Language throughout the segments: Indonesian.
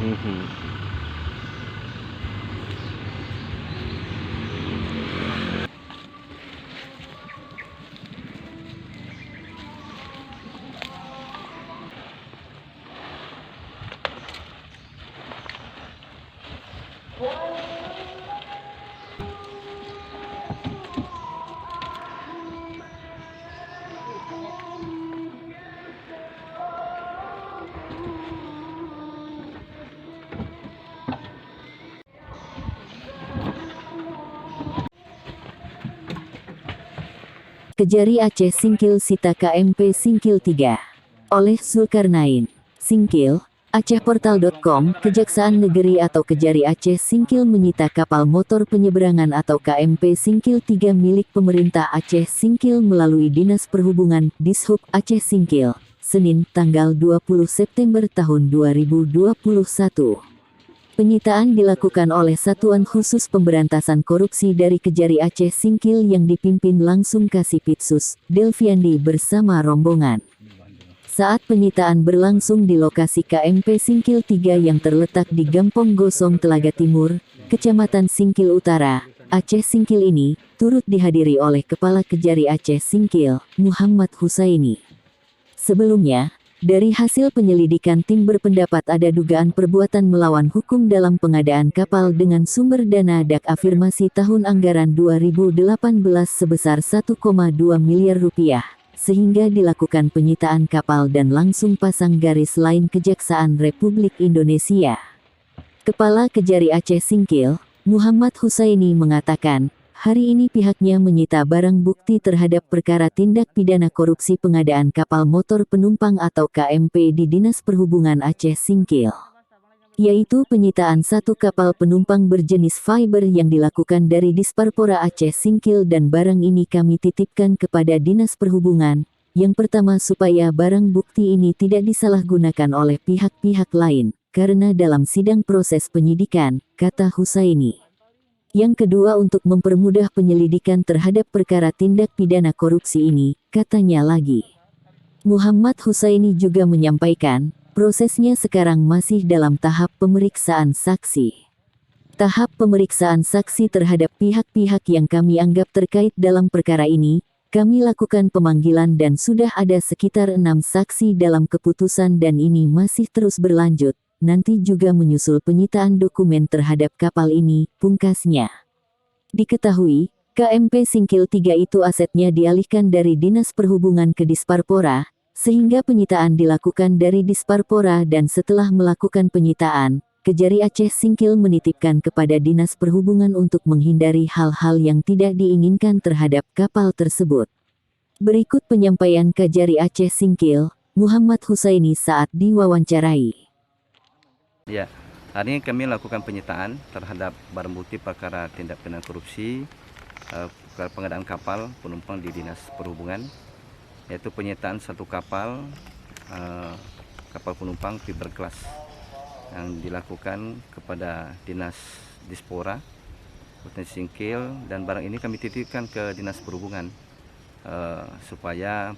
Mhm. Kejari Aceh Singkil Sita KMP Singkil 3 oleh Zulkarnain. Singkil, AcehPortal.com. Kejaksaan Negeri atau Kejari Aceh Singkil menyita kapal motor penyeberangan atau KMP Singkil 3 milik pemerintah Aceh Singkil melalui Dinas Perhubungan, Dishub Aceh Singkil, Senin, tanggal 20 September tahun 2021. Penyitaan dilakukan oleh Satuan Khusus Pemberantasan Korupsi dari Kejari Aceh Singkil yang dipimpin langsung Kasipitsus, Delviandi bersama rombongan. Saat penyitaan berlangsung di lokasi KMP Singkil 3 yang terletak di Gampong Gosong Telaga Timur, Kecamatan Singkil Utara, Aceh Singkil ini, turut dihadiri oleh Kepala Kejari Aceh Singkil, Muhammad Husaini. Sebelumnya, dari hasil penyelidikan tim berpendapat ada dugaan perbuatan melawan hukum dalam pengadaan kapal dengan sumber dana DAK afirmasi tahun anggaran 2018 sebesar 1,2 miliar rupiah, sehingga dilakukan penyitaan kapal dan langsung pasang garis lain Kejaksaan Republik Indonesia. Kepala Kejari Aceh Singkil, Muhammad Husaini mengatakan, hari ini pihaknya menyita barang bukti terhadap perkara tindak pidana korupsi pengadaan kapal motor penumpang atau KMP di Dinas Perhubungan Aceh Singkil, yaitu penyitaan satu kapal penumpang berjenis fiber yang dilakukan dari Disparpora Aceh Singkil dan barang ini kami titipkan kepada Dinas Perhubungan, yang pertama supaya barang bukti ini tidak disalahgunakan oleh pihak-pihak lain, karena dalam sidang proses penyidikan, kata Husaini. Yang kedua untuk mempermudah penyelidikan terhadap perkara tindak pidana korupsi ini, katanya lagi. Muhammad Husaini juga menyampaikan, prosesnya sekarang masih dalam tahap pemeriksaan saksi. Tahap pemeriksaan saksi terhadap pihak-pihak yang kami anggap terkait dalam perkara ini, kami lakukan pemanggilan dan sudah ada sekitar 6 saksi dalam keputusan dan ini masih terus berlanjut. Nanti juga menyusul penyitaan dokumen terhadap kapal ini, pungkasnya. Diketahui, KMP Singkil 3 itu asetnya dialihkan dari Dinas Perhubungan ke Disparpora, sehingga penyitaan dilakukan dari Disparpora dan setelah melakukan penyitaan, Kejari Aceh Singkil menitipkan kepada Dinas Perhubungan untuk menghindari hal-hal yang tidak diinginkan terhadap kapal tersebut. Berikut penyampaian Kejari Aceh Singkil, Muhammad Husaini saat diwawancarai. Ya, hari ini kami lakukan penyitaan terhadap barang bukti perkara tindak pidana korupsi pengadaan kapal penumpang di Dinas Perhubungan, yaitu penyitaan satu kapal penumpang fiberglass yang dilakukan kepada Dinas Dispora Kabupaten Singkil, dan barang ini kami titipkan ke Dinas Perhubungan supaya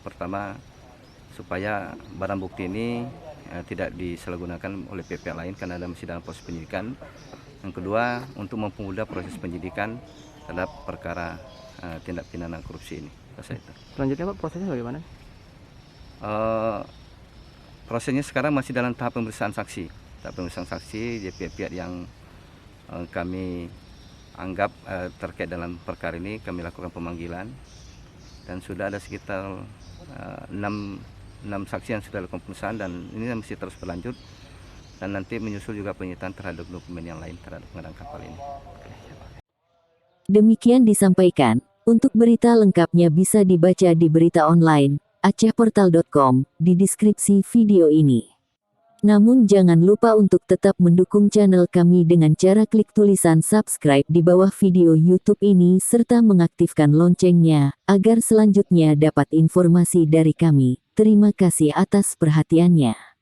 barang bukti ini tidak disalahgunakan oleh pihak lain karena masih dalam proses penyidikan. Yang kedua, untuk mempermudah proses penyidikan terhadap perkara tindak pidana korupsi ini. Selanjutnya Pak, prosesnya bagaimana? Prosesnya sekarang masih dalam tahap pemeriksaan saksi. Tahap pemeriksaan saksi di pihak-pihak yang kami anggap terkait dalam perkara ini, kami lakukan pemanggilan dan sudah ada sekitar 6 saksi yang sudah dilakukan pemeriksaan dan ini masih terus berlanjut dan nanti menyusul juga penyitaan terhadap dokumen yang lain terhadap pengadaan kapal ini. Demikian disampaikan. Untuk berita lengkapnya bisa dibaca di berita online AcehPortal.com di deskripsi video ini. Namun jangan lupa untuk tetap mendukung channel kami dengan cara klik tulisan subscribe di bawah video YouTube ini serta mengaktifkan loncengnya agar selanjutnya dapat informasi dari kami. Terima kasih atas perhatiannya.